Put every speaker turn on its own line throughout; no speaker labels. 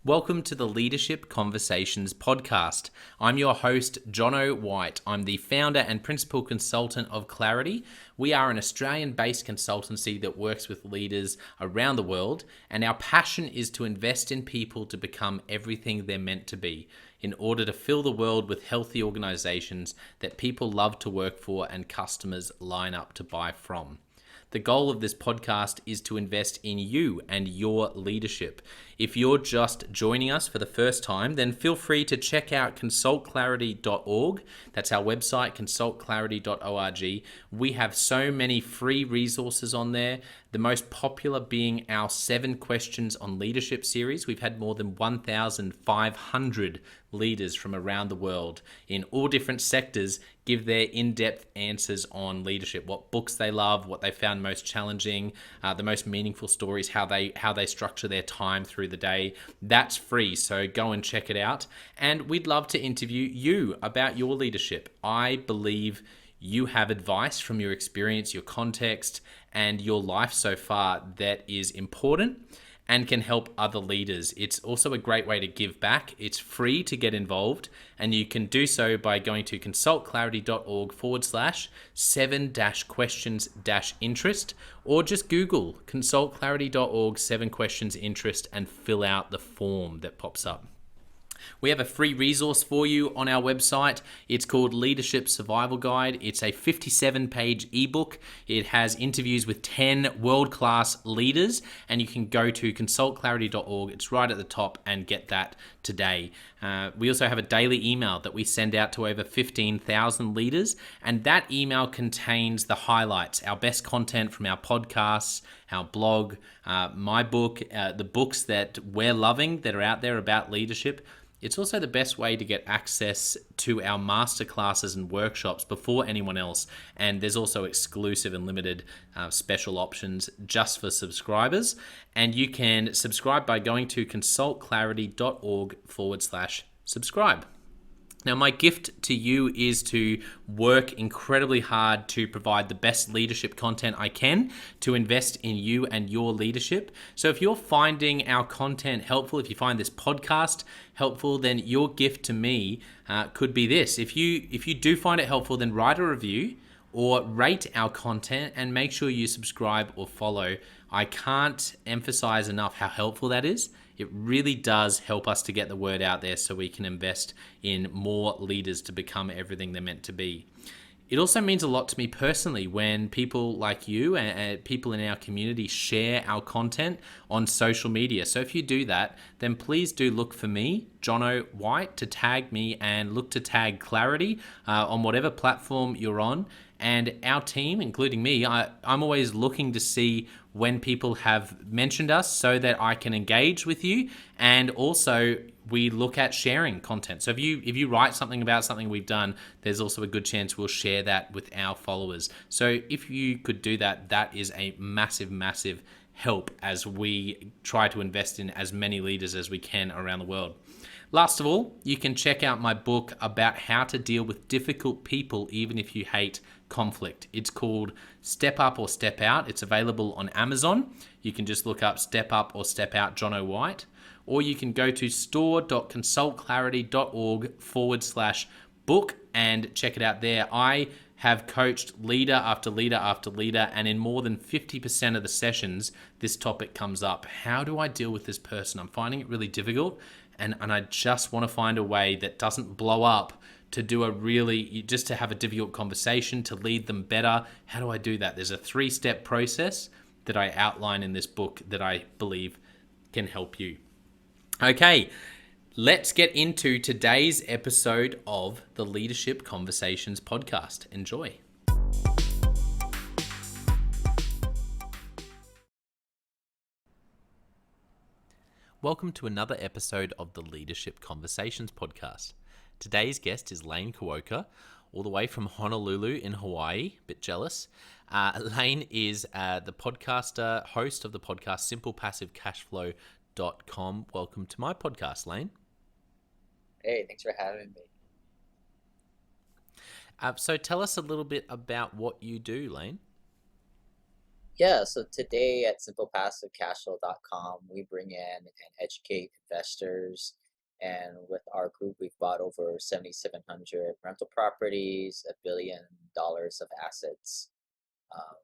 Welcome to the Leadership Conversations podcast. I'm your host, Jono White. I'm the founder and principal consultant of Clarity. We are an Australian-based consultancy that works with leaders around the world, and our passion is to invest in people to become everything they're meant to be in order to fill the world with healthy organizations that people love to work for and customers line up to buy from. The goal of this podcast is to invest in you and your leadership. If you're just joining us for the first time, then feel free to check out consultclarity.org. That's our website, consultclarity.org. We have so many free resources on there. The most popular being our 7 Questions on Leadership series. We've had more than 1,500 leaders from around the world in all different sectors give their in-depth answers on leadership, what books they love, what they found most challenging, the most meaningful stories, how they structure their time through the day. That's free, so go and check it out. And we'd love to interview you about your leadership. I believe you have advice from your experience, your context, and your life so far that is important and can help other leaders. It's also a great way to give back. It's free to get involved, and you can do so by going to consultclarity.org/7-questions-interest, or just Google consultclarity.org 7 questions interest and fill out the form that pops up. We have a free resource for you on our website. It's called Leadership Survival Guide. It's a 57-page ebook. It has interviews with 10 world-class leaders, and you can go to consultclarity.org. It's right at the top, and get that today. We also have a daily email that we send out to over 15,000 leaders, and that email contains the highlights, our best content from our podcasts, our blog, my book, the books that we're loving that are out there about leadership. It's also the best way to get access to our masterclasses and workshops before anyone else. And there's also exclusive and limited special options just for subscribers. And you can subscribe by going to consultclarity.org/subscribe. Now, my gift to you is to work incredibly hard to provide the best leadership content I can to invest in you and your leadership. So if you're finding our content helpful, if you find this podcast helpful, then your gift to me could be this. If you do find it helpful, then write a review or rate our content and make sure you subscribe or follow. I can't emphasize enough how helpful that is. It really does help us to get the word out there so we can invest in more leaders to become everything they're meant to be. It also means a lot to me personally when people like you and people in our community share our content on social media. So if you do that, then please do look for me, Jono White, to tag me, and look to tag Clarity on whatever platform you're on. And our team, including me, I'm always looking to see when people have mentioned us so that I can engage with you. And also we look at sharing content. So if you write something about something we've done, there's also a good chance we'll share that with our followers. So if you could do that, that is a massive, massive help as we try to invest in as many leaders as we can around the world. Last of all, you can check out my book about how to deal with difficult people even if you hate conflict. It's called Step Up or Step Out. It's available on Amazon. You can just look up Step Up or Step Out Jono White, or you can go to store.consultclarity.org/book and check it out there. I have coached leader after leader after leader, and in more than 50% of the sessions, this topic comes up. How do I deal with this person? I'm finding it really difficult, and I just want to find a way that doesn't blow up to do just to have a difficult conversation, to lead them better. How do I do that? There's a 3-step process that I outline in this book that I believe can help you. Okay, let's get into today's episode of the Leadership Conversations podcast. Enjoy. Welcome to another episode of the Leadership Conversations podcast. Today's guest is Lane Kawaoka, all the way from Honolulu in Hawaii. Bit jealous. Lane is the podcaster, host of the podcast SimplePassiveCashflow.com. Welcome to my podcast, Lane.
Hey, thanks for having me.
So tell us a little bit about what you do, Lane.
Yeah, so today at simplepassivecashflow.com, we bring in and educate investors. And with our group, we've bought over 7,700 rental properties, $1 billion of assets, um,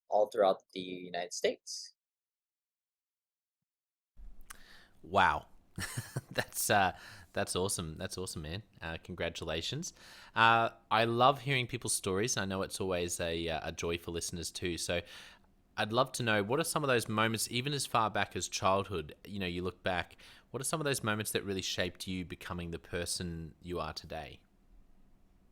all throughout the United States.
Wow. that's that's awesome. That's awesome, man. Congratulations. I love hearing people's stories. I know it's always a joy for listeners too. So I'd love to know, what are some of those moments, even as far back as childhood, you look back, what are some of those moments that really shaped you becoming the person you are today?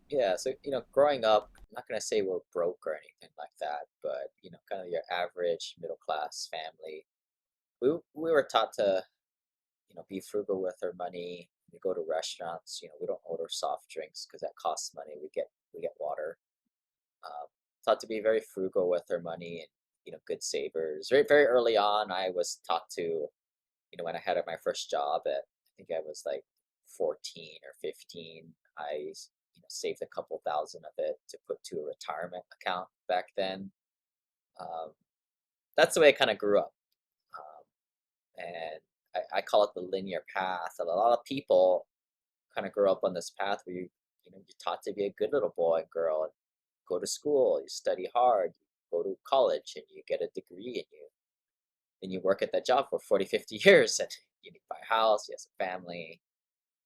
Yeah, so growing up, I'm not gonna say we're broke or anything like that, but kind of your average middle class family. We were taught to be frugal with our money. We go to restaurants, we don't order soft drinks because that costs money. We get water. Um, Taught to be very frugal with our money and good savers. Very very early on, I was taught to when I had my first job at I think I was like 14 or 15. I saved a couple thousand of it to put to a retirement account back then. Um, that's the way I kind of grew up. And I call it the linear path. And a lot of people kind of grow up on this path where you're taught to be a good little boy and girl and go to school, you study hard, you go to college and you get a degree and you work at that job for 40, 50 years and you buy a house, you have a family.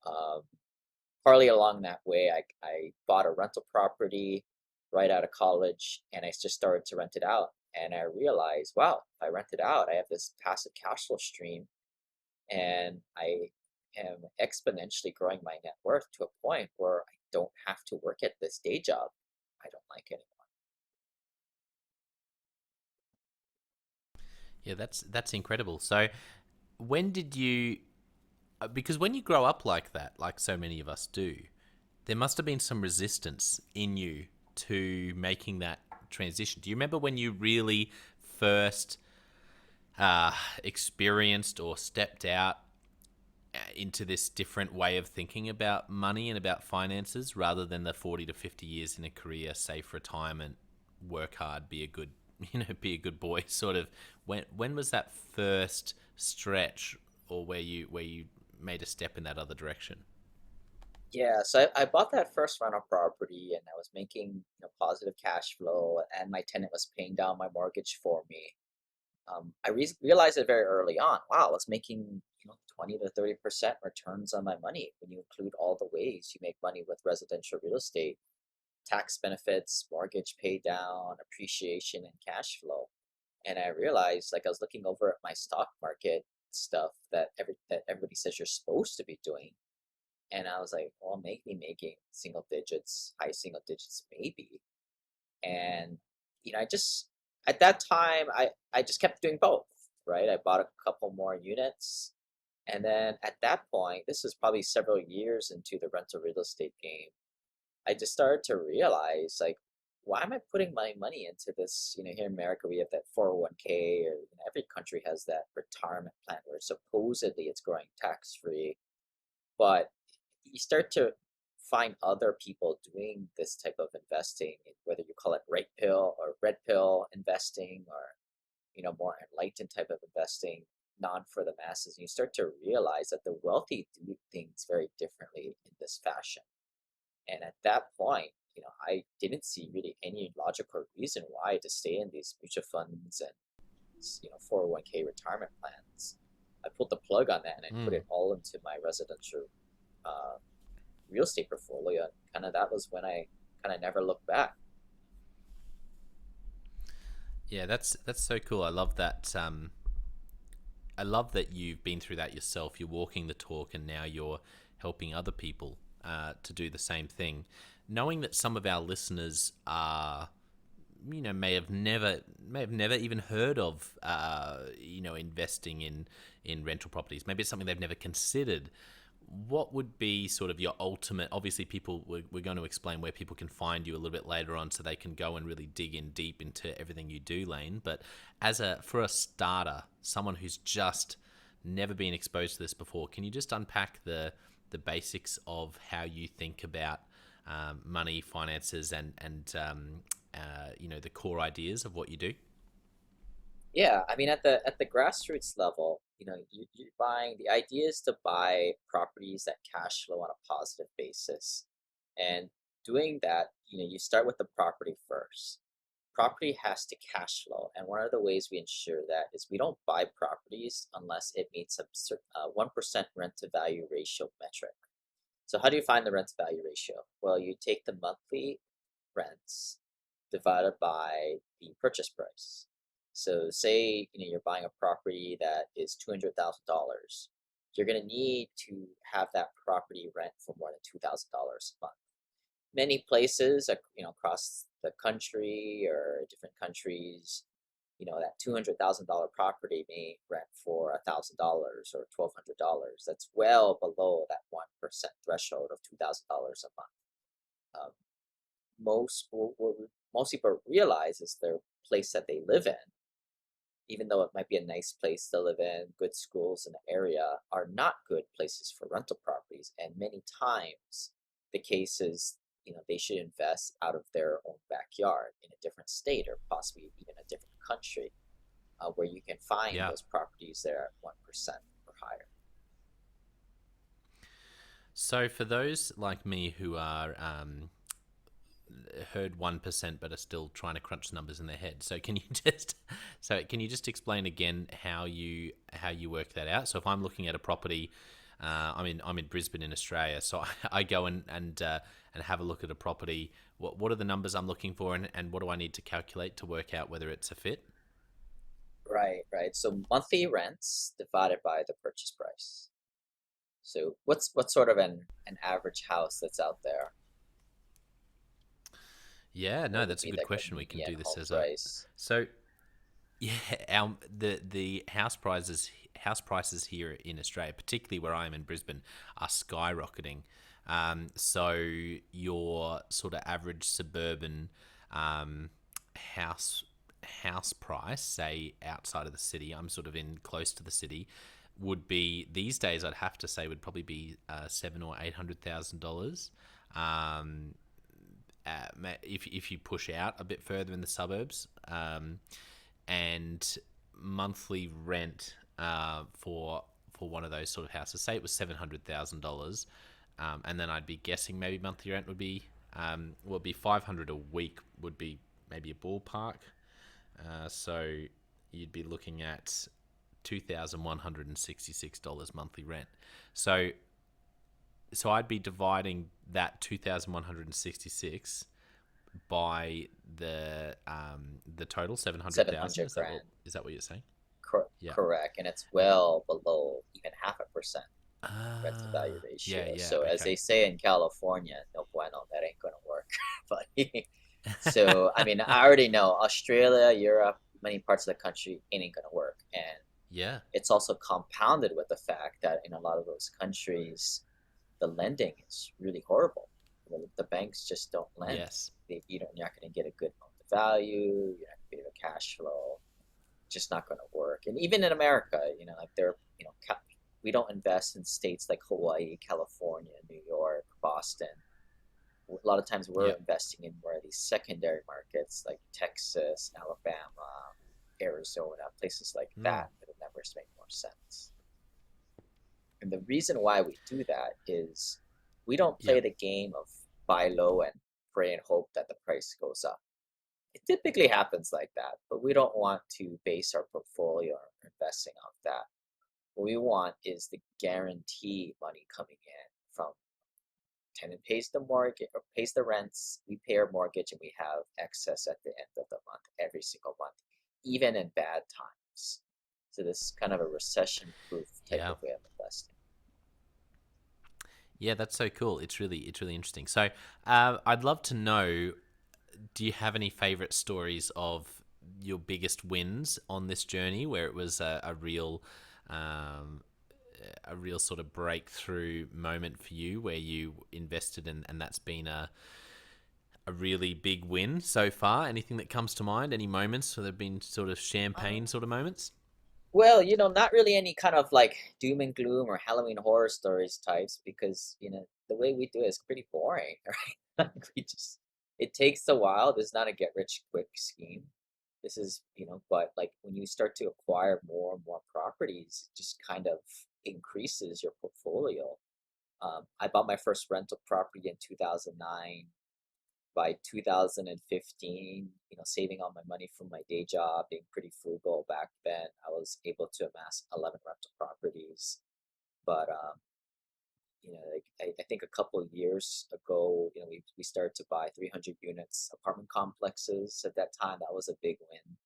Um, Partly along that way, I bought a rental property right out of college and I just started to rent it out. And I realized, wow, if I rent it out, I have this passive cash flow stream and I am exponentially growing my net worth to a point where I don't have to work at this day job I don't like anymore.
Yeah, that's incredible. So, when did you? Because when you grow up like that, like so many of us do, there must have been some resistance in you to making that transition. Do you remember when you really first experienced or stepped out into this different way of thinking about money and about finances, rather than the 40 to 50 years in a career, safe retirement, work hard, be a good be a good boy sort of? When was that first stretch, or where you made a step in that other direction?
Yeah, so I bought that first rental property and I was making positive cash flow and my tenant was paying down my mortgage for me. I realized it very early on. Wow, I was making 20 to 30% returns on my money when you include all the ways you make money with residential real estate, tax benefits, mortgage pay down, appreciation, and cash flow. And I realized, like, I was looking over at my stock market stuff that everybody says you're supposed to be doing, and I was like, well, maybe making single digits, high single digits, maybe. And I just at that time I just kept doing both, right? I bought a couple more units, and then at that point, this is probably several years into the rental real estate game, I just started to realize, like, why am I putting my money into this? Here in America, we have that 401k, or every country has that retirement plan where supposedly it's growing tax free. But you start to find other people doing this type of investing, whether you call it right pill or red pill investing, or more enlightened type of investing, non for the masses. And you start to realize that the wealthy do things very differently in this fashion. And at that point, I didn't see really any logical reason why to stay in these mutual funds and 401k retirement plans. I pulled the plug on that and I put
Mm.
it all into my residential uh, real estate portfolio. And kind of that was when I kind of never looked back.
Yeah, that's so cool. I love that. I love that you've been through that yourself. You're walking the talk, and now you're helping other people to do the same thing. Knowing that some of our listeners are, may have never even heard of, investing in rental properties. Maybe it's something they've never considered. What would be sort of your ultimate? Obviously, we're going to explain where people can find you a little bit later on, so they can go and really dig in deep into everything you do, Lane. But for a starter, someone who's just never been exposed to this before, can you just unpack the basics of how you think about money, finances, and the core ideas of what you do?
Yeah, I mean at the grassroots level, you're buying. The idea is to buy properties that cash flow on a positive basis, and doing that, you start with the property first. Property has to cash flow, and one of the ways we ensure that is we don't buy properties unless it meets a certain 1% rent to value ratio metric. So how do you find the rent to value ratio? Well, you take the monthly rents divided by the purchase price. So say you're buying a property that is $200,000. You're going to need to have that property rent for more than $2,000 a month. Many places, across the country or different countries, that $200,000 property may rent for $1,000 or $1,200. That's well below that 1% threshold of $2,000 a month. What most people realize is their place that they live in, even though it might be a nice place to live in, good schools in the area, are not good places for rental properties. And many times the case is, they should invest out of their own backyard in a different state or possibly even a different country, where you can find
Yeah.
those properties that are at 1% or higher.
So for those like me who are heard 1% but are still trying to crunch numbers in their head, so can you just explain again how you work that out? So if I'm looking at a property, I'm in Brisbane in Australia, so I go and have a look at a property. What are the numbers I'm looking for, and what do I need to calculate to work out whether it's a fit?
Right, right. So monthly rents divided by the purchase price. So what's sort of an average house that's out there?
Yeah, no,
What would
that's a
be
good
like a
question. We can
median
do this
home
as a
price?
so yeah, the house prices here in Australia, particularly where I am in Brisbane, are skyrocketing. So your sort of average suburban um, house house price, say outside of the city, I'm sort of in close to the city, would be these days. I'd have to say would probably be $700,000 or $800,000. Um, if you push out a bit further in the suburbs, and monthly rent for one of those sort of houses, say it was $700,000, and then I'd be guessing maybe monthly rent would be 500 a week would be maybe a ballpark. So you'd be looking at $2,166 monthly rent. So I'd be dividing that 2,166 by the total 700,000.
700
Is that what
grand.
you're saying? Yeah.
Correct, and it's well below even half a percent rent to value
Yeah,
ratio.
yeah,
So as they
okay.
say in California, no bueno, that ain't gonna work. But so I mean, I already know Australia, Europe, many parts of the country it ain't gonna work, and
Yeah.
it's also compounded with the fact that in a lot of those countries, the lending is really horrible. The banks just don't lend.
Yes.
You're not going to get a good loan to value. You're not going to get a cash flow. Just not going to work. And even in America, like we don't invest in states like Hawaii, California, New York, Boston. A lot of times we're
Yep.
investing in more of these secondary markets like Texas, Alabama, Arizona, places like
Mm.
that that would never make more sense. And the reason why we do that is we don't play
Yep.
the game of buy low and pray and hope that the price goes up. It typically happens like that, but we don't want to base our portfolio or investing off that. What we want is the guarantee money coming in from tenant pays the mortgage or pays the rents, we pay our mortgage, and we have excess at the end of the month, every single month, even in bad times. So this is kind of a recession-proof type
Yeah.
of way of investing.
Yeah, that's so cool. It's really interesting. So, I'd love to know. Do you have any favorite stories of your biggest wins on this journey, where it was um, a real sort of breakthrough moment for you, where you invested and that's been a really big win so far? Anything that comes to mind? Any moments where there've been sort of champagne
Um,
sort of moments?
Well, not really any kind of like doom and gloom or Halloween horror stories types because, the way we do it is pretty boring, right? Like, it takes a while. There's not a get rich quick scheme. this is, but like when you start to acquire more and more properties, it just kind of increases your portfolio. I bought my first rental property in 2009. By 2015, saving all my money from my day job, being pretty frugal back then, I was able to amass 11 rental properties. But like I think a couple of years ago, we started to buy 300 units apartment complexes. At that time, that was a big win,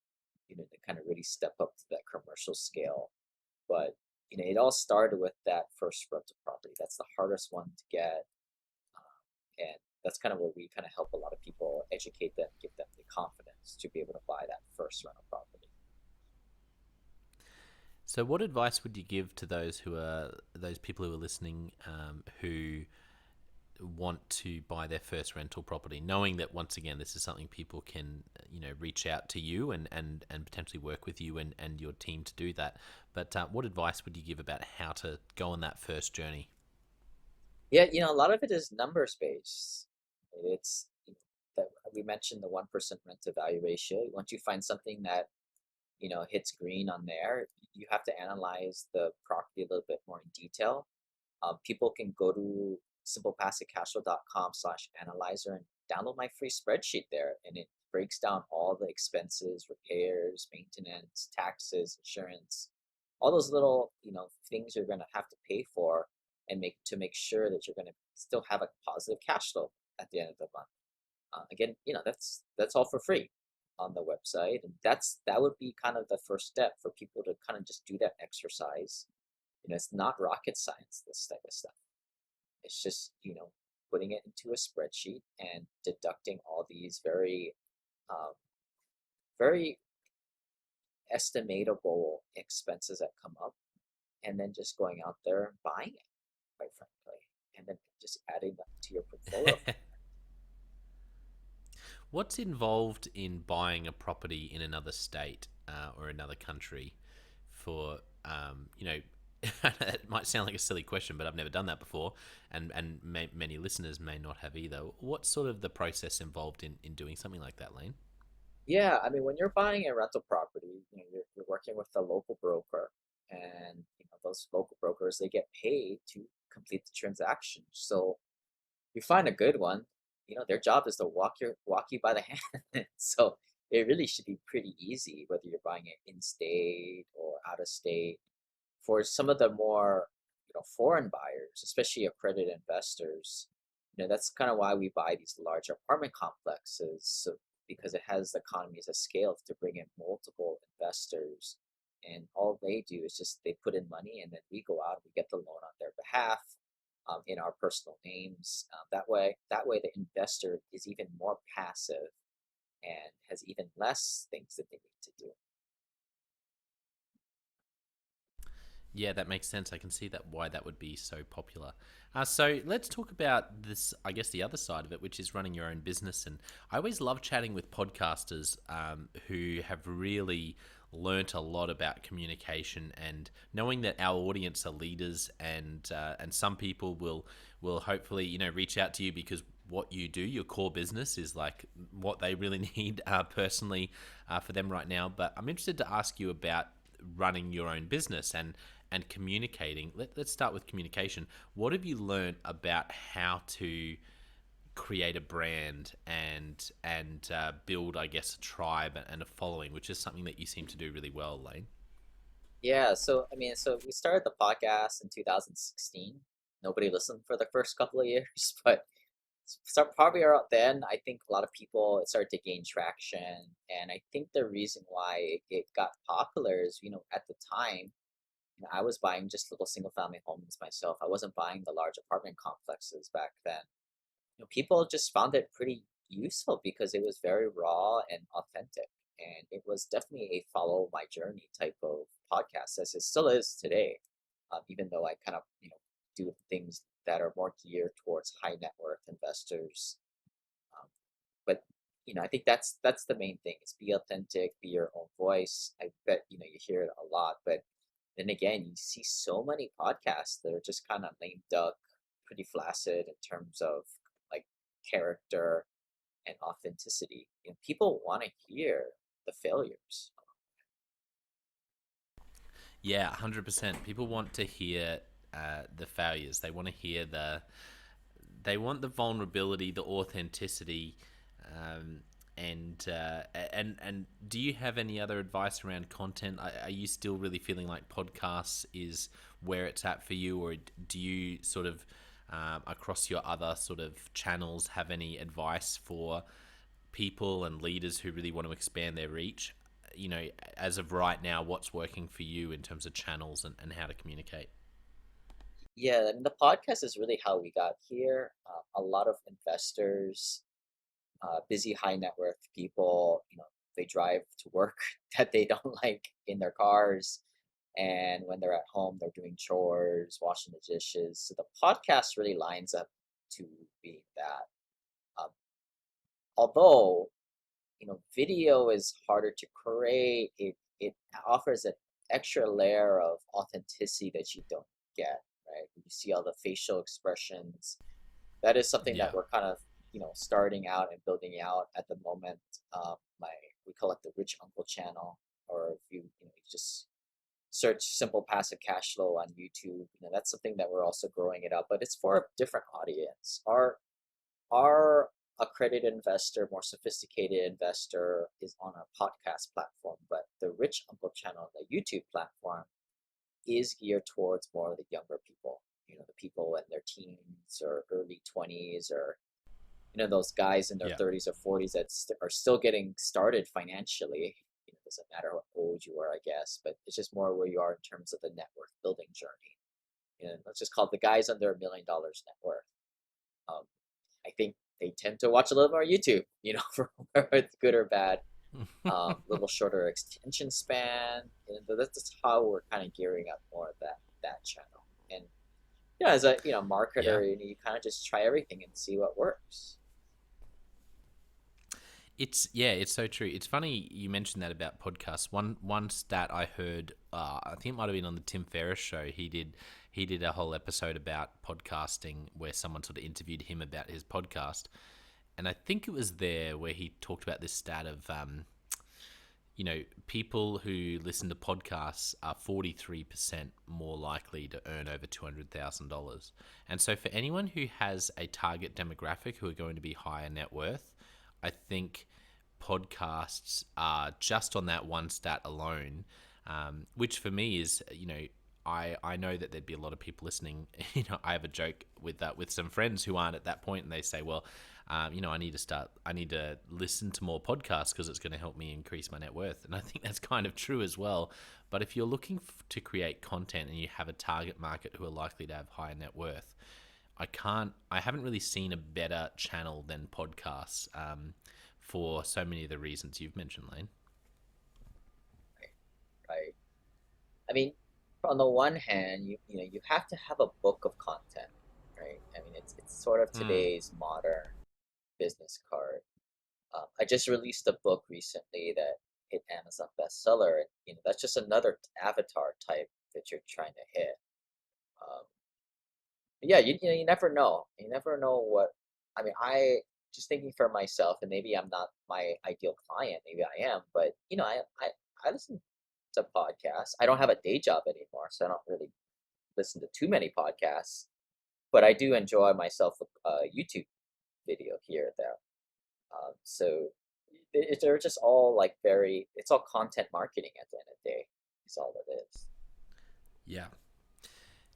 to kind of really step up to that commercial scale. But it all started with that first rental property. That's the hardest one to get, and that's kind of where we kind of help a lot of people, educate them, give them the confidence to be able to buy that first rental property.
So, what advice would you give to those people who are listening, who want to buy their first rental property, knowing that once again this is something people can reach out to you and potentially work with you and your team to do that? But what advice would you give about how to go on that first journey?
Yeah, a lot of it is numbers based. It's that we mentioned the 1% rent to value ratio. Once you find something that hits green on there, you have to analyze the property a little bit more in detail. People can go to simplepassivecashflow.com/analyzer and download my free spreadsheet there, and it breaks down all the expenses, repairs, maintenance, taxes, insurance, all those little things you're going to have to pay for, and make sure that you're going to still have a positive cash flow at the end of the month. Again, that's all for free on the website, and that would be kind of the first step for people to kind of just do that exercise. It's not rocket science, this type of stuff. It's just putting it into a spreadsheet and deducting all these um, very estimatable expenses that come up, and then just going out there and buying it, quite frankly, and then just adding them to your portfolio.
What's involved in buying a property in another state or another country for, it might sound like a silly question, but I've never done that before, and many listeners may not have either. What's sort of the process involved in doing something like that, Lane?
Yeah, I mean, when you're buying a rental property, you're working with the local broker, and those local brokers, they get paid to complete the transaction. So you find a good one, their job is to walk you by the hand. So it really should be pretty easy, whether you're buying it in state or out of state. For some of the more foreign buyers, especially accredited investors, that's kind of why we buy these large apartment complexes, so because it has the economies of scale to bring in multiple investors, and all they do is just they put in money, and then we go out and we get the loan on their behalf, in our personal names. That way the investor is even more passive and has even less things that they need to do.
Yeah, that makes sense. I can see that why that would be so popular. So let's talk about this, I guess, the other side of it, which is running your own business. And I always love chatting with podcasters who have really learnt a lot about communication, and knowing that our audience are leaders, and some people will hopefully reach out to you because what you do, your core business, is like what they really need personally for them right now. But I'm interested to ask you about running your own business and communicating. Let's start with communication. What have you learned about how to create a brand and build, I guess, a tribe and a following, which is something that you seem to do really well, Lane?
Yeah, so I mean, so we started the podcast in 2016. Nobody listened for the first couple of years, but probably around then, I think a lot of people, it started to gain traction. And I think the reason why it got popular is, at the time, I was buying just little single family homes myself. I wasn't buying the large apartment complexes back then. People just found it pretty useful because it was very raw and authentic. And it was definitely a follow my journey type of podcast, as it still is today. Even though I kind of, do things that are more geared towards high net worth investors. Um, but I think that's the main thing: is be authentic, be your own voice. I bet you hear it a lot, but then again, you see so many podcasts that are just kind of lame duck, pretty flaccid in terms of like character and authenticity. People want to hear the failures.
Yeah, 100%. People want to hear the failures. They want to hear they want the vulnerability, the authenticity, um, and do you have any other advice around content? Are you still really feeling like podcasts is where it's at for you, or do you sort of across your other sort of channels have any advice for people and leaders who really want to expand their reach? You know, as of right now, what's working for you in terms of channels and how to communicate?
Yeah, and the podcast is really how we got here. A lot of investors, busy high net worth people, they drive to work that they don't like in their cars. And when they're at home, they're doing chores, washing the dishes. So the podcast really lines up to being that. Um, Although, video is harder to create, it offers an extra layer of authenticity that you don't get, right? You see all the facial expressions. That is something that
Yeah.
we're kind of starting out and building out at the moment. My We call it the Rich Uncle channel, or if you just search simple passive cash flow on YouTube, that's something that we're also growing it up, but it's for a different audience. Our accredited investor, more sophisticated investor, is on our podcast platform, but the Rich Uncle channel, the YouTube platform, is geared towards more of the younger people. The people in their teens or early 20s, or those guys in their
Yeah.
30s or 40s that are still getting started financially. It doesn't matter how old you are, I guess, but it's just more where you are in terms of the net worth building journey. And let's just call it the guys under $1 million net worth. Um, I think they tend to watch a little more YouTube, for whether it's good or bad. Little shorter extension span, and that's how we're kind of gearing up more of that channel. And as a
Yeah.
marketer, you kind of just try everything and see what works.
It's so true. It's funny you mentioned that about podcasts. One stat I heard, I think it might have been on the Tim Ferriss show. He did a whole episode about podcasting where someone sort of interviewed him about his podcast, and I think it was there where he talked about this stat of people who listen to podcasts are 43% more likely to earn over $200,000. And so, for anyone who has a target demographic who are going to be higher net worth, I think podcasts are just on that one stat alone, which for me is, I know that there'd be a lot of people listening. I have a joke with that with some friends who aren't at that point, and they say, well, I need to listen to more podcasts because it's going to help me increase my net worth. And I think that's kind of true as well. But if you're looking to create content and you have a target market who are likely to have higher net worth, I haven't really seen a better channel than podcasts, for so many of the reasons you've mentioned, Lane.
Right? Right. I mean, on the one hand, you have to have a book of content, right? I mean, it's sort of
Mm,
today's modern business card. I just released a book recently that hit Amazon bestseller, and that's just another avatar type that you're trying to hit. Um, yeah, you never know. You never know what. I mean, I just thinking for myself, and maybe I'm not my ideal client. Maybe I am, but I listen to podcasts. I don't have a day job anymore, so I don't really listen to too many podcasts. But I do enjoy myself a YouTube video here and there. So they're just all like very. It's all content marketing at the end of the day. Is all it is.
yeah.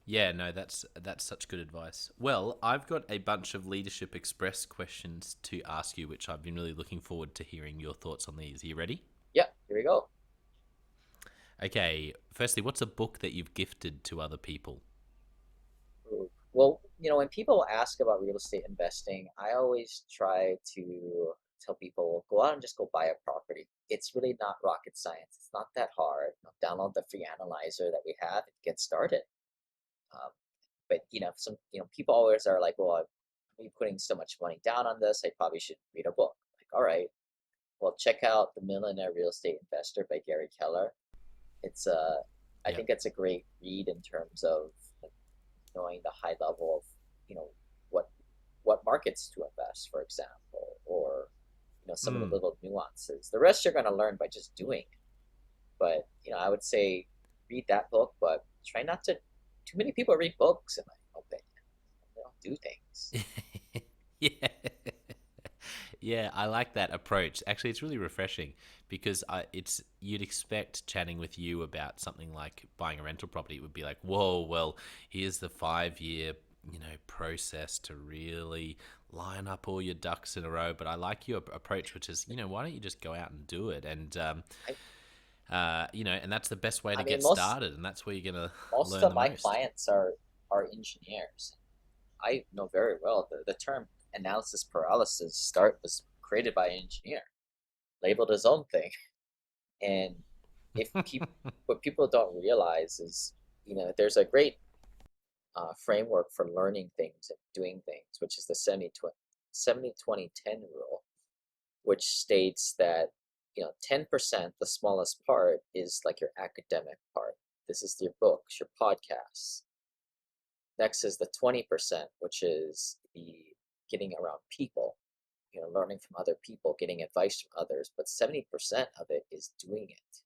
Yeah, no, that's such good advice. Well, I've got a bunch of Leadership Express questions to ask you, which I've been really looking forward to hearing your thoughts on these. Are you ready?
Yeah, here we go.
Okay, firstly, what's a book that you've gifted to other people?
Well, when people ask about real estate investing, I always try to tell people go out and just go buy a property. It's really not rocket science. It's not that hard. Download the free analyzer that we have and get started. Um, but some people always are like, well, I'm putting so much money down on this. I probably should read a book. Like, all right, well, check out The Millionaire Real Estate Investor by Gary Keller. It's I
Yeah.
think it's a great read in terms of knowing the high level of you know what markets to invest, for example, or some of the
Mm.
little nuances. The rest you're going to learn by just doing. But I would say read that book, but try not to. Too many people read books, in my opinion. They don't do things.
Yeah. Yeah, I like that approach. Actually, it's really refreshing because it's you'd expect chatting with you about something like buying a rental property. It would be like, whoa, well, here's the 5 year, process to really line up all your ducks in a row. But I like your approach, which is, why don't you just go out and do it? And
I,
and that's the best way
I
to
mean,
get started, and that's where you're gonna
most
learn
of
the
my
most.
clients are engineers. I know very well the term analysis paralysis was created by an engineer, labeled his own thing. And if people, what people don't realize is, there's a great framework for learning things and doing things, which is the 70-20-10 rule, which states that 10%, the smallest part, is like your academic part. This is your books, your podcasts. Next is the 20%, which is the getting around people, learning from other people, getting advice from others. But 70% of it is doing it.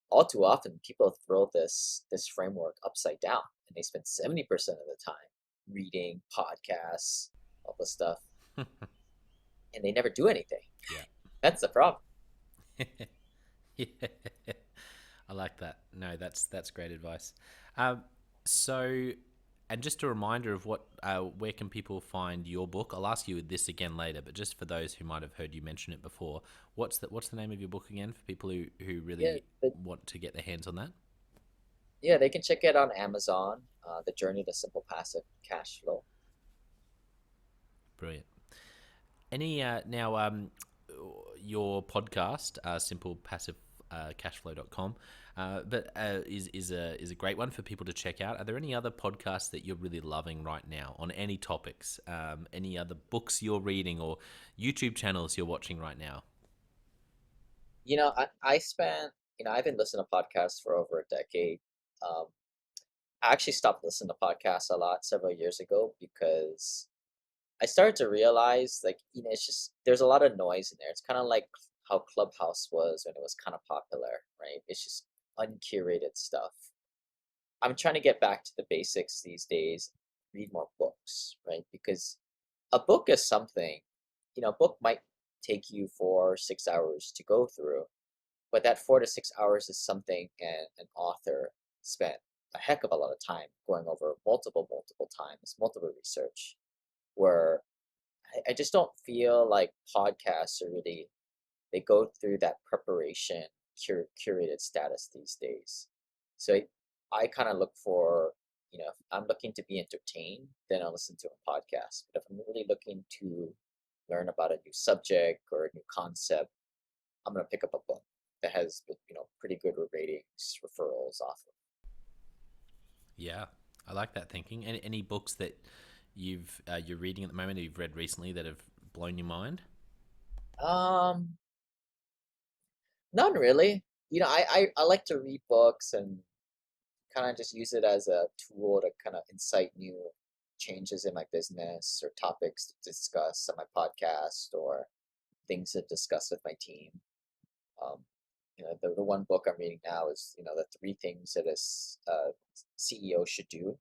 All too often, people throw this framework upside down, and they spend 70% of the time reading podcasts, all this stuff, and they never do anything.
Yeah.
That's the problem.
Yeah. I like that. No, that's great advice. Um, so, and just a reminder of where can people find your book? I'll ask you this again later, but just for those who might have heard you mention it before, what's the name of your book again for people who
Yeah,
really want to get their hands on that?
yeah, they can check it on Amazon. The Journey to Simple Passive Cash Flow.
Brilliant. Any now your podcast, simple passive cashflow.com, but is a great one for people to check out. Are there any other podcasts that you're really loving right now on any topics? Any other books you're reading or YouTube channels you're watching right now?
I spent, I've been listening to podcasts for over a decade. Um, I actually stopped listening to podcasts a lot several years ago because I started to realize, like, it's just there's a lot of noise in there. It's kind of like how Clubhouse was when it was kind of popular, right? It's just uncurated stuff. I'm trying to get back to the basics these days, read more books, right? Because a book is something, a book might take you 4 or 6 hours to go through, but that 4 to 6 hours is something an author spent a heck of a lot of time going over multiple times, multiple research, where I just don't feel like podcasts are really, they go through that preparation, curated status these days. So I kind of look for, if I'm looking to be entertained, then I'll listen to a podcast. But if I'm really looking to learn about a new subject or a new concept, I'm going to pick up a book that has, pretty good ratings, referrals off
Yeah, I like that thinking. Any books that you're reading at the moment, or you've read recently that have blown your mind?
of. None really. I like to read books and kind of just use it as a tool to kind of incite new changes in my business or topics to discuss on my podcast or things to discuss with my team. Um, the one book I'm reading now is, the three things that a CEO should do.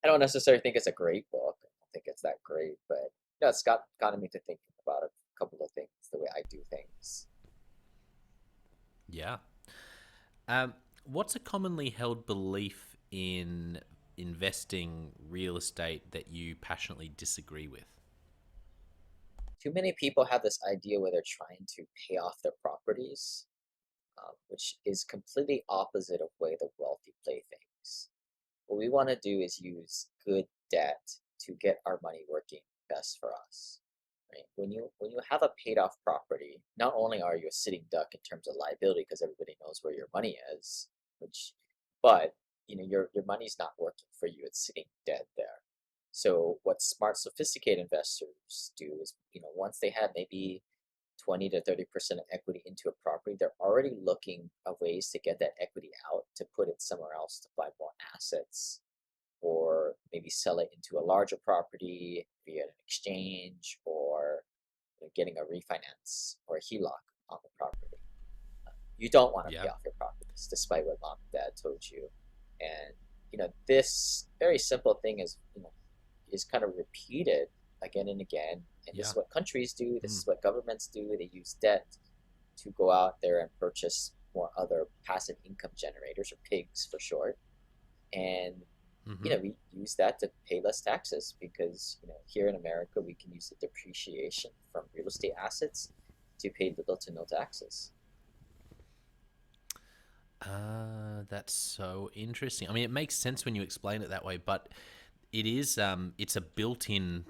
I don't necessarily think it's a great book. I don't think it's that great, but it's gotten me to thinking about a couple of things, the way I do things.
Yeah. What's a commonly held belief in investing real estate that you passionately disagree with?
Too many people have this idea where they're trying to pay off their properties, which is completely opposite of way the wealthy play things. What we want to do is use good debt to get our money working best for us. Right? When you have a paid off property, not only are you a sitting duck in terms of liability because everybody knows where your money is, which but your money's not working for you, it's sitting dead there. So what smart sophisticated investors do is, once they have maybe 20 to 30% of equity into a property, they're already looking at ways to get that equity out to put it somewhere else to buy more assets or maybe sell it into a larger property via an exchange or getting a refinance or a HELOC on the property. You don't want to pay
Yeah.
off your properties, despite what mom and dad told you. And this very simple thing is kind of repeated again and again. And this
Yeah.
is what countries do. This
Mm.
is what governments do. They use debt to go out there and purchase more other passive income generators, or pigs for short. And
Hmm.
we use that to pay less taxes because here in America we can use the depreciation from real estate assets to pay little to no taxes.
That's so interesting. I mean, it makes sense when you explain it that way, but it's a built-in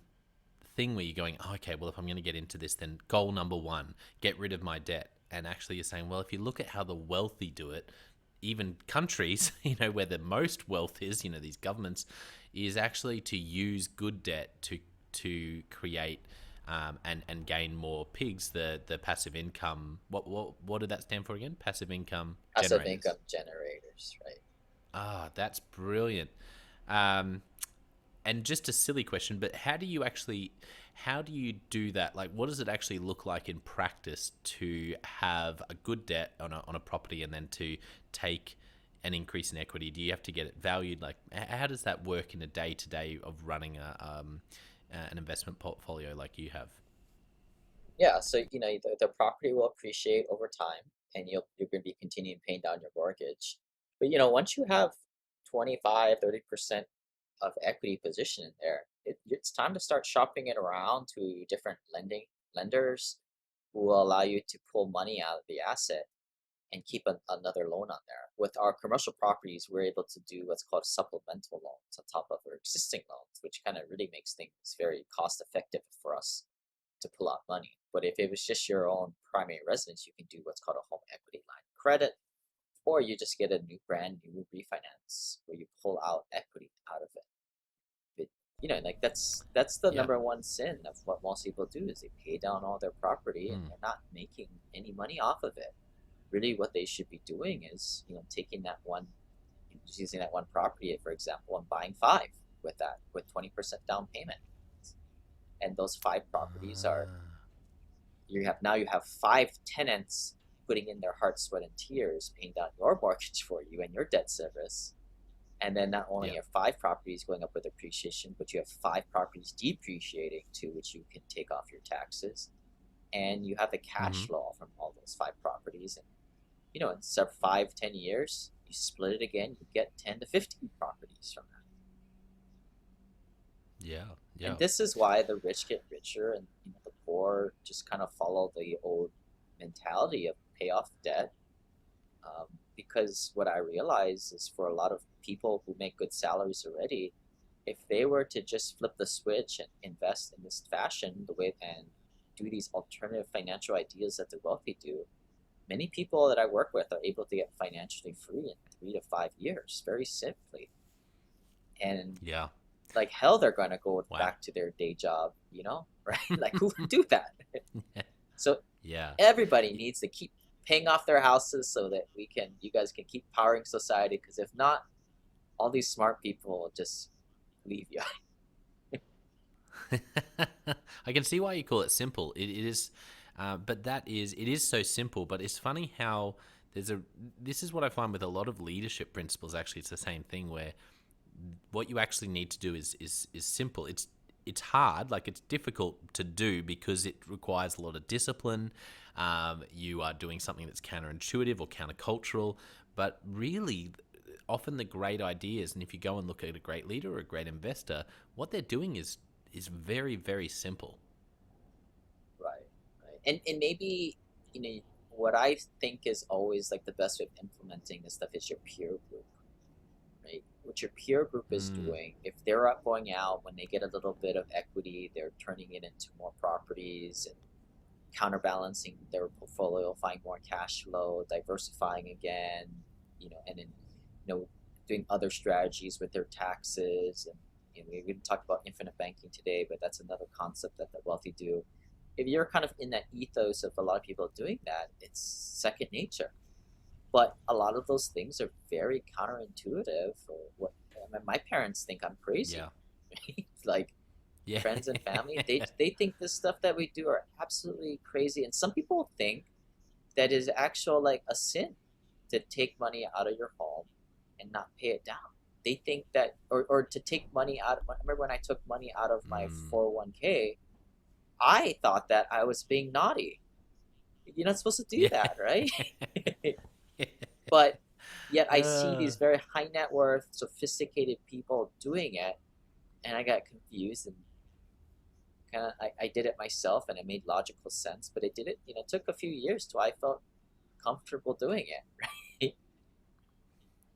thing where you're going, oh, okay, well, if I'm going to get into this, then goal number one, get rid of my debt. And actually, you're saying, well, if you look at how the wealthy do it, even countries, where the most wealth is, these governments, is actually to use good debt to create and gain more pigs. The passive income. What did that stand for again? Passive income
Passive
generators.
income generators, right?
Ah, that's brilliant. Um, and just a silly question, but how do you do that? Like, what does it actually look like in practice to have a good debt on a property and then to take an increase in equity? Do you have to get it valued? Like, how does that work in a day to day of running an investment portfolio like you have?
Yeah, so the property will appreciate over time, and you're going to be continuing paying down your mortgage. But once you have 25, 30% of equity position in there, it's time to start shopping it around to different lenders who will allow you to pull money out of the asset and keep another loan on there. With our commercial properties, we're able to do what's called supplemental loans on top of our existing loans, which kind of really makes things very cost effective for us to pull out money. But if it was just your own primary residence, you can do what's called a home equity line of credit, or you just get a brand new refinance where you pull out equity out of it. But like that's the
Yeah.
number one sin of what most people do is they pay down all their property and
Mm.
they're not making any money off of it. Really, what they should be doing is taking that one, just using that one property for example, and buying five with that with 20% down payment. And those five properties are
Ah,
you have five tenants putting in their heart, sweat, and tears, paying down your mortgage for you and your debt service. And then not only
yeah.
are five properties going up with appreciation, but you have five properties depreciating too, which you can take off your taxes. And you have the cash
Hmm.
flow from all those five properties. And instead of 5, 10 years, you split it again, you get 10 to 15 properties from that.
Yeah.
And
Yeah.
this is why the rich get richer and the poor just kind of follow the old mentality of pay off debt. Because what I realize is for a lot of people who make good salaries already, if they were to just flip the switch and invest in this fashion, the way and do these alternative financial ideas that the wealthy do, many people that I work with are able to get financially free in 3 to 5 years, very simply. And
Yeah.
like hell, they're going to go
Wow.
back to their day job, right? Like who would do that? So
Yeah.
everybody needs to keep paying off their houses so that you guys can keep powering society. Because if not, all these smart people will just leave you.
I can see why you call it simple. It is, but it is so simple. But it's funny how there's a. This is what I find with a lot of leadership principles. Actually, it's the same thing where what you actually need to do is simple. It's hard, like it's difficult to do because it requires a lot of discipline. You are doing something that's counterintuitive or countercultural, but really, often the great ideas, and if you go and look at a great leader or a great investor, what they're doing is very very simple.
Right, right. And maybe, you know, what I think is always like the best way of implementing this stuff is your peer group, right? What your peer group is
Mm,
doing, if they're up going out when they get a little bit of equity, they're turning it into more properties and counterbalancing their portfolio, finding more cash flow, diversifying again, and then doing other strategies with their taxes. And we didn't talk about infinite banking today, but that's another concept that the wealthy do. If you're kind of in that ethos of a lot of people doing that, it's second nature. But a lot of those things are very counterintuitive. Or what I mean, my parents think I'm crazy.
yeah.
Right? Like
Yeah.
friends and family, they think the stuff that we do are absolutely crazy. And some people think that is actual like a sin to take money out of your home and not pay it down. They think that, or to take money out. I remember when I took money out of my
Mm.
401k, I thought that I was being naughty. You're not supposed to do
Yeah.
that, right? But yet I see
Uh,
these very high net worth, sophisticated people doing it, and I got confused and kind of I did it myself, and it made logical sense. But it did it, it took a few years till I felt comfortable doing it, right?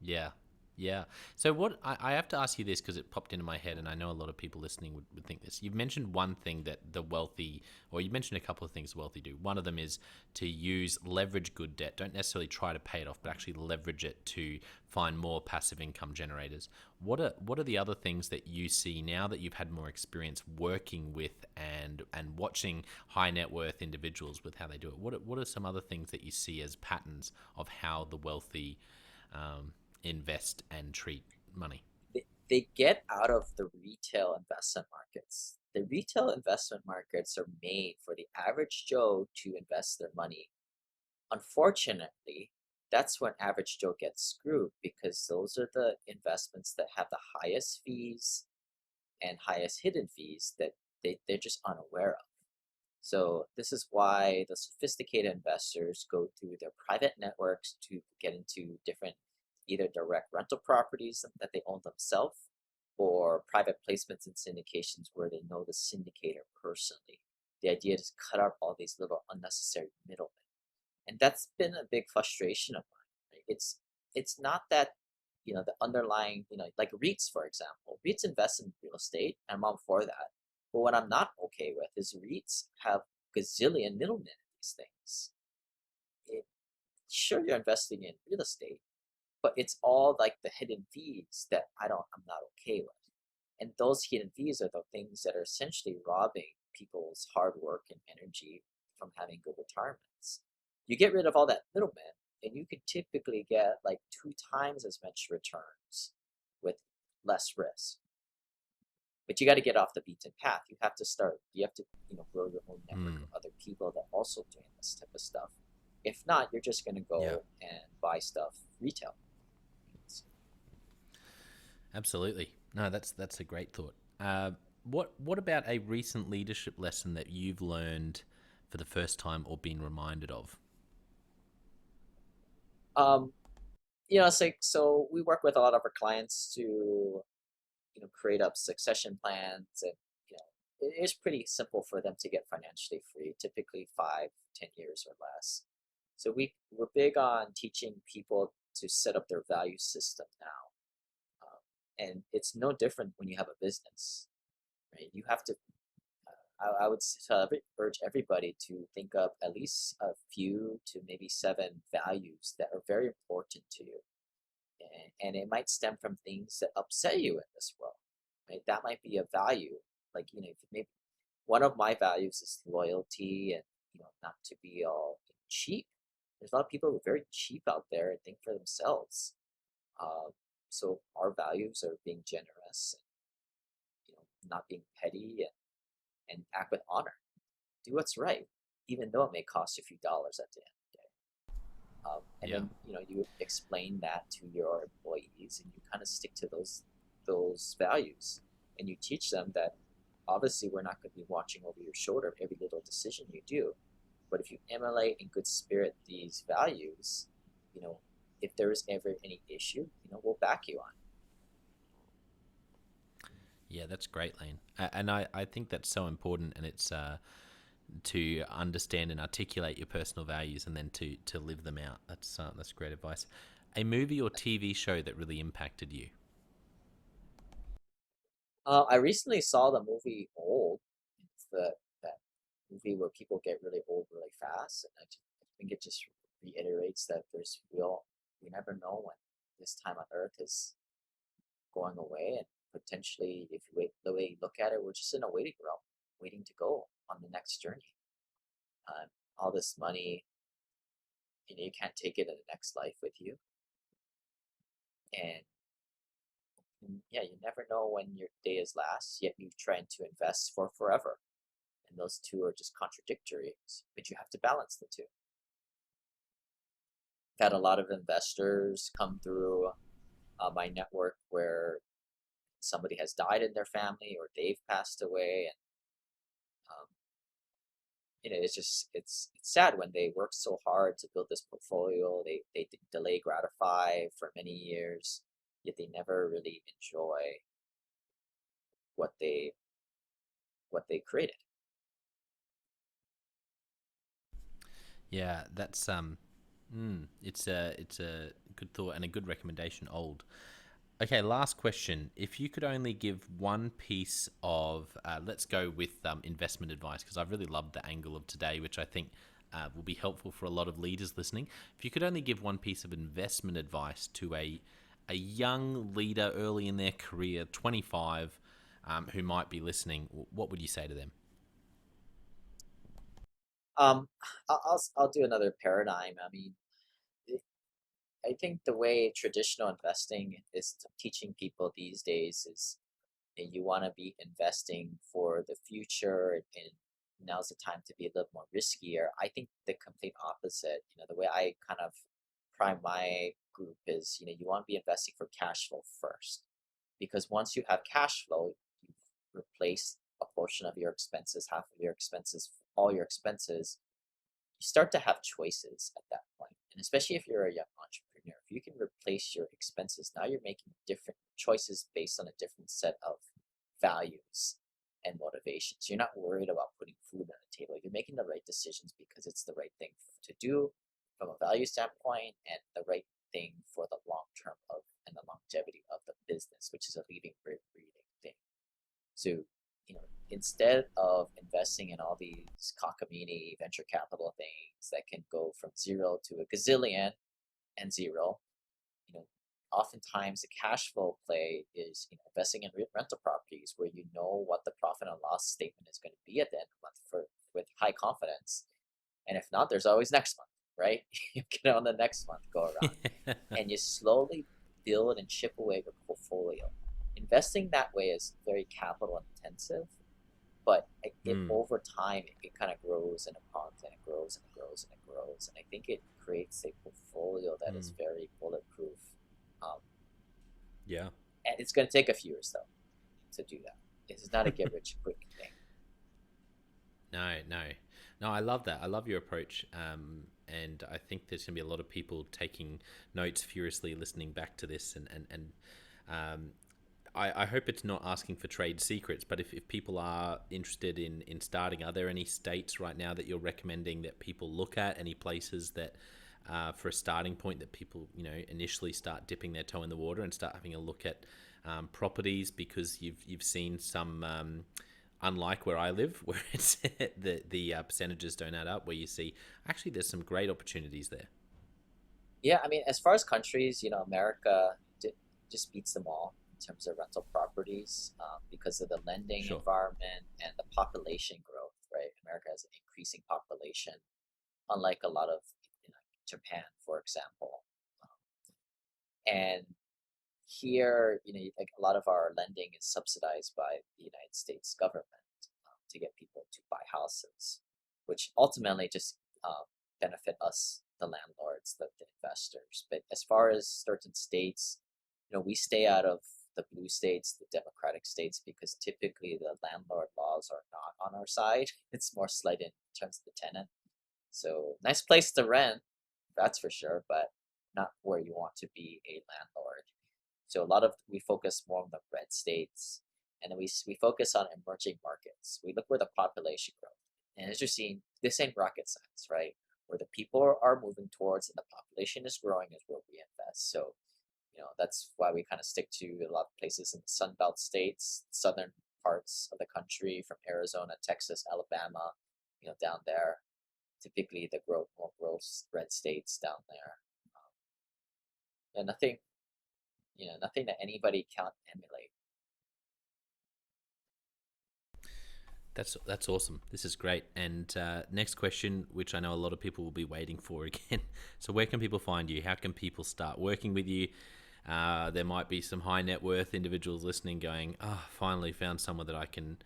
yeah. Yeah. So what I have to ask you this because it popped into my head, and I know a lot of people listening would think this. You've mentioned one thing that the wealthy, or you mentioned a couple of things the wealthy do. One of them is to use leverage good debt. Don't necessarily try to pay it off, but actually leverage it to find more passive income generators. What are the other things that you see now that you've had more experience working with and watching high net worth individuals with how they do it? What are some other things that you see as patterns of how the wealthy um, invest and treat money?
They get out of the retail investment markets. The retail investment markets are made for the average Joe to invest their money. Unfortunately, that's when average Joe gets screwed because those are the investments that have the highest fees and highest hidden fees that they're just unaware of. So this is why the sophisticated investors go through their private networks to get into different either direct rental properties that they own themselves or private placements and syndications where they know the syndicator personally. The idea is to cut out all these little unnecessary middlemen. And that's been a big frustration of mine. Right? It's not that the underlying like REITs for example. REITs invest in real estate. I'm all for that. But what I'm not okay with is REITs have gazillion middlemen in these things. It, sure, you're investing in real estate, but it's all like the hidden fees that I'm not okay with. And those hidden fees are the things that are essentially robbing people's hard work and energy from having good retirements. You get rid of all that middleman, and you could typically get like 2 times as much returns with less risk. But you got to get off the beaten path. You have to grow your own network
Mm,
of other people that are also doing this type of stuff. If not, you're just going to
yeah,
go and buy stuff retail.
absolutely. No, that's a great thought. What about a recent leadership lesson that you've learned for the first time or been reminded of?
Um, it's like so we work with a lot of our clients to create up succession plans, and it is pretty simple for them to get financially free, typically 5, 10 years or less. So we're big on teaching people to set up their value system now, and it's no different when you have a business, right? You have to. I would urge everybody to think of at least a few to maybe 7 values that are very important to you, and it might stem from things that upset you in this world, right? That might be a value, like if maybe one of my values is loyalty and not to be all cheap. There's a lot of people who are very cheap out there and think for themselves. Um, so our values are being generous, and not being petty, and act with honor. Do what's right, even though it may cost you a few dollars at the end of the day. And
Yeah.
then you explain that to your employees, and you kind of stick to those values, and you teach them that obviously we're not going to be watching over your shoulder every little decision you do, but if you emulate in good spirit these values, you know if there is ever any issue, we'll back you on.
Yeah, that's great, Lane. And I think that's so important, and it's to understand and articulate your personal values and then to live them out. That's great advice. A movie or TV show that really impacted you?
I recently saw the movie Old. It's that movie where people get really old really fast, and I think it just reiterates that we never know when this time on Earth is going away, and potentially, if you wait the way you look at it, we're just in a waiting room, waiting to go on the next journey. All this money, you can't take it in the next life with you, and And yeah, you never know when your day is last, yet you're trying to invest for forever. And those two are just contradictory, but you have to balance the two. I've had a lot of investors come through my network where somebody has died in their family or they've passed away, and um, it's just it's sad when they work so hard to build this portfolio. They delay gratify for many years, yet they never really enjoy what they created.
Yeah, that's it's a good thought and a good recommendation. Old. Okay, last question. If you could only give one piece of, let's go with investment advice, because I've really loved the angle of today, which I think will be helpful for a lot of leaders listening. If you could only give one piece of investment advice to a young leader early in their career, 25, who might be listening, what would you say to them?
Um, I'll do another paradigm. I mean, I think the way traditional investing is teaching people these days is that you want to be investing for the future, and now's the time to be a little more riskier. I think the complete opposite. The way I kind of prime my group is, you want to be investing for cash flow first, because once you have cash flow, you've replaced a portion of your expenses, half of your expenses, all your expenses. You start to have choices at that point. And especially if you're a young entrepreneur, if you can replace your expenses, now you're making different choices based on a different set of values and motivations. You're not worried about putting food on the table. You're making the right decisions because it's the right thing to do from a value standpoint, and the right thing for the long term of and the longevity of the business, which is a leading breathing thing. So, instead of investing in all these cockamamie venture capital things that can go from zero to a gazillion and zero, you know, oftentimes the cash flow play is, investing in rental properties where you know what the profit and loss statement is going to be at the end of the month with high confidence. And if not, there's always next month, right? You get on the next month go around, and you slowly build and chip away your portfolio. Investing that way is very capital intensive, but it
Mm,
over time it kind of grows and it pumps and it grows and it grows and it grows, and I think it creates a portfolio that is
mm,
very bulletproof. Um,
yeah.
and it's going to take a few years though to do that. It's not a get rich quick thing.
No, no, no. I love that. I love your approach, and I think there's going to be a lot of people taking notes furiously, listening back to this, and um, I hope it's not asking for trade secrets. But if people are interested in starting, are there any states right now that you're recommending that people look at? Any places that for a starting point that people initially start dipping their toe in the water and start having a look at properties, because you've seen some. Unlike where I live, where it's the percentages don't add up, where you see actually there's some great opportunities there.
Yeah, I mean, as far as countries, America just beats them all in terms of rental properties, because of the lending
Sure.
environment and the population growth, right? America has an increasing population, unlike a lot of, Japan, for example. And here, like a lot of our lending is subsidized by the United States government, to get people to buy houses, which ultimately just benefit us, the landlords, the investors. But as far as certain states, we stay out of the blue states, the democratic states, because typically the landlord laws are not on our side. It's more slighted in terms of the tenant. So nice place to rent, that's for sure, but not where you want to be a landlord. So a lot of we focus more on the red states, and then we focus on emerging markets. We look where the population growth, and as you're seeing, this ain't rocket science, right? Where the people are moving towards and the population is growing is where we invest. So that's why we kind of stick to a lot of places in the Sun Belt states, southern parts of the country, from Arizona, Texas, Alabama, down there. Typically, the more growth red states down there, and nothing that anybody can't emulate.
That's awesome. This is great. And next question, which I know a lot of people will be waiting for again. So where can people find you? How can people start working with you? There might be some high net worth individuals listening going, oh, finally found someone that I can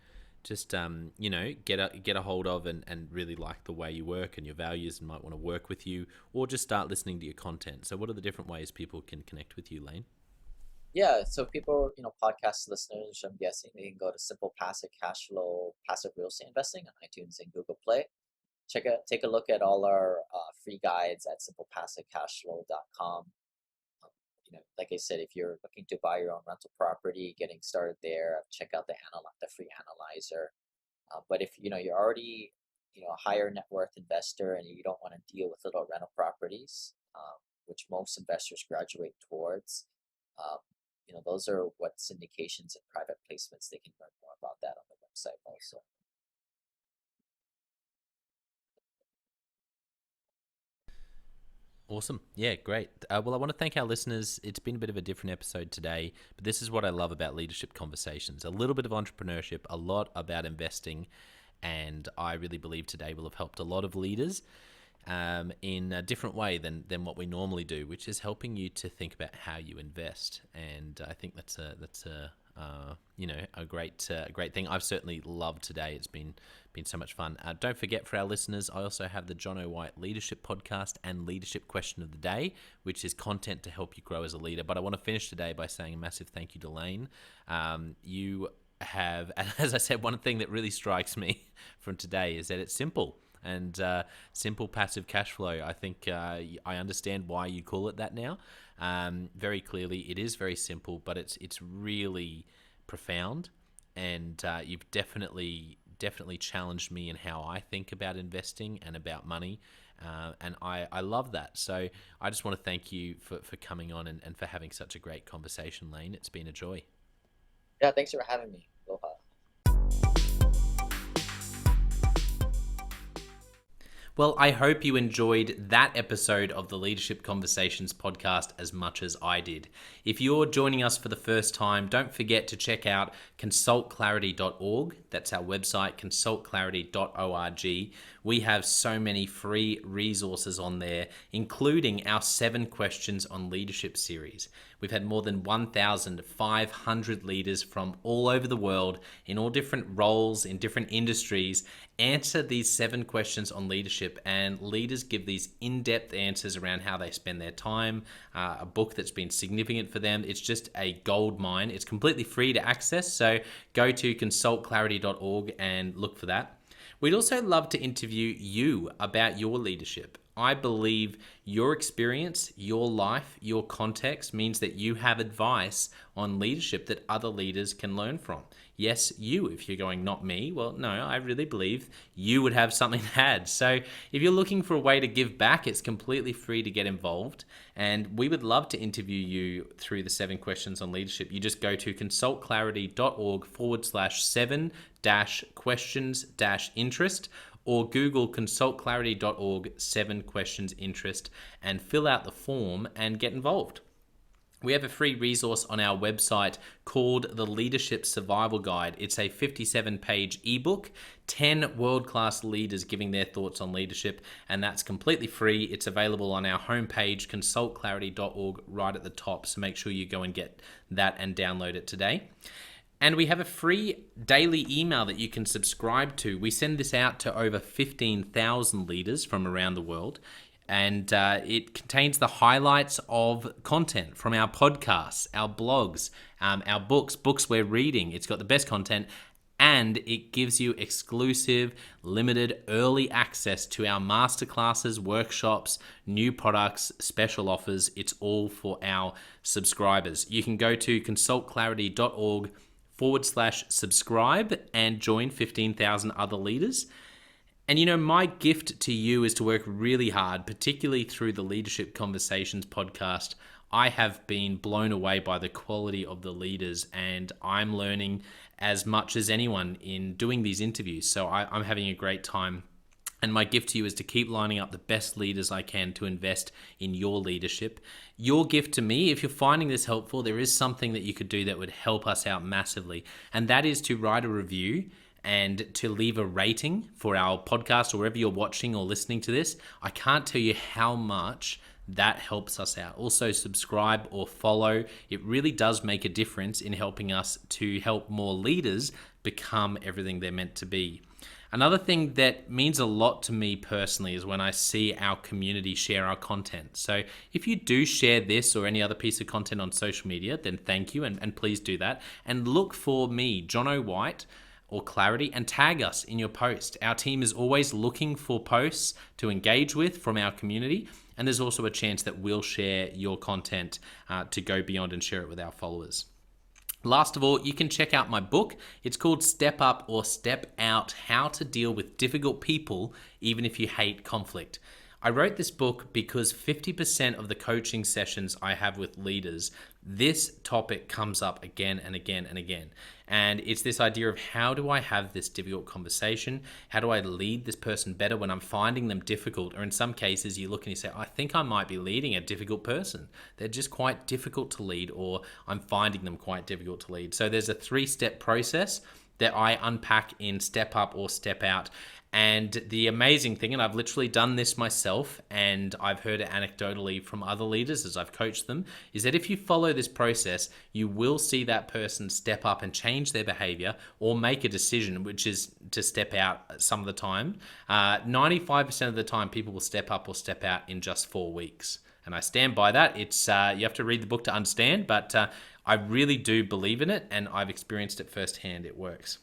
just, get a hold of and really like the way you work and your values and might want to work with you, or just start listening to your content. So what are the different ways people can connect with you, Lane?
Yeah, so people, podcast listeners, I'm guessing they can go to Simple Passive Cash Flow Passive Real Estate Investing on iTunes and Google Play. Take a look at all our free guides at simplepassivecashflow.com. Like I said, if you're looking to buy your own rental property, getting started there, check out the free analyzer. But if you're already a higher net worth investor and you don't want to deal with little rental properties, which most investors graduate towards, um, those are what syndications and private placements. They can learn more about that on the website also.
Awesome. Yeah, great. Well, I want to thank our listeners. It's been a bit of a different episode today, but this is what I love about leadership conversations. A little bit of entrepreneurship, a lot about investing, and I really believe today will have helped a lot of leaders in a different way than what we normally do, which is helping you to think about how you invest. And I think that's a great thing. I've certainly loved today. It's been so much fun. Don't forget, for our listeners, I also have the John O. White Leadership Podcast and Leadership Question of the Day, which is content to help you grow as a leader. But I want to finish today by saying a massive thank you to Lane. You have, as I said, one thing that really strikes me from today is that it's simple. And simple passive cash flow. I think I understand why you call it that now. Very clearly, it is very simple, but it's really profound. And you've definitely challenged me in how I think about investing and about money. And I love that. So I just want to thank you for coming on and for having such a great conversation, Lane. It's been a joy.
Yeah, thanks for having me. Aloha.
Well, I hope you enjoyed that episode of the Leadership Conversations podcast as much as I did. If you're joining us for the first time, don't forget to check out consultclarity.org. That's our website, consultclarity.org. We have so many free resources on there, including our 7 Questions on Leadership series. We've had more than 1,500 leaders from all over the world in all different roles, in different industries, answer these 7 questions on leadership, and leaders give these in-depth answers around how they spend their time, a book that's been significant for them. It's just a gold mine. It's completely free to access, so go to consultclarity.org and look for that. We'd also love to interview you about your leadership. I believe your experience, your life, your context means that you have advice on leadership that other leaders can learn from. Yes, you, if you're going, not me, well, no, I really believe you would have something to add. So if you're looking for a way to give back, it's completely free to get involved. And we would love to interview you through the 7 Questions on Leadership. You just go to consultclarity.org/7-questions-interest, or Google consultclarity.org 7 questions interest and fill out the form and get involved. We have a free resource on our website called the Leadership Survival Guide. It's a 57-page ebook, 10 world-class leaders giving their thoughts on leadership, and that's completely free. It's available on our homepage, consultclarity.org, right at the top, so make sure you go and get that and download it today. And we have a free daily email that you can subscribe to. We send this out to over 15,000 leaders from around the world. And it contains the highlights of content from our podcasts, our blogs, our books we're reading. It's got the best content, and it gives you exclusive, limited, early access to our masterclasses, workshops, new products, special offers. It's all for our subscribers. You can go to consultclarity.org/subscribe and join 15,000 other leaders. And my gift to you is to work really hard, particularly through the Leadership Conversations podcast. I have been blown away by the quality of the leaders, and I'm learning as much as anyone in doing these interviews. So I'm having a great time. And my gift to you is to keep lining up the best leaders I can to invest in your leadership. Your gift to me, if you're finding this helpful, there is something that you could do that would help us out massively. And that is to write a review and to leave a rating for our podcast or wherever you're watching or listening to this. I can't tell you how much that helps us out. Also, subscribe or follow. It really does make a difference in helping us to help more leaders become everything they're meant to be. Another thing that means a lot to me personally is when I see our community share our content. So if you do share this or any other piece of content on social media, then thank you, and please do that. And look for me, Jono White, or Clarity, and tag us in your post. Our team is always looking for posts to engage with from our community, and there's also a chance that we'll share your content to go beyond and share it with our followers. Last of all, you can check out my book. It's called Step Up or Step Out: How to Deal with Difficult People Even If You Hate Conflict. I wrote this book because 50% of the coaching sessions I have with leaders, this topic comes up again and again and again. And it's this idea of, how do I have this difficult conversation? How do I lead this person better when I'm finding them difficult? Or in some cases, you look and you say, I think I might be leading a difficult person. They're just quite difficult to lead, or I'm finding them quite difficult to lead. So there's a 3-step process that I unpack in Step Up or Step Out. And the amazing thing, and I've literally done this myself, and I've heard it anecdotally from other leaders as I've coached them, is that if you follow this process, you will see that person step up and change their behavior or make a decision, which is to step out some of the time. 95% of the time, people will step up or step out in just 4 weeks. And I stand by that. It's you have to read the book to understand, but I really do believe in it, and I've experienced it firsthand. It works.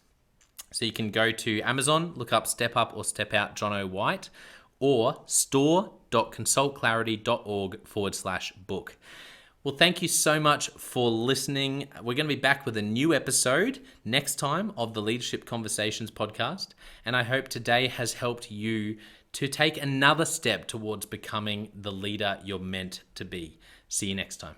So you can go to Amazon, look up Step Up or Step Out Jono White, or store.consultclarity.org/book. Well, thank you so much for listening. We're going to be back with a new episode next time of the Leadership Conversations podcast. And I hope today has helped you to take another step towards becoming the leader you're meant to be. See you next time.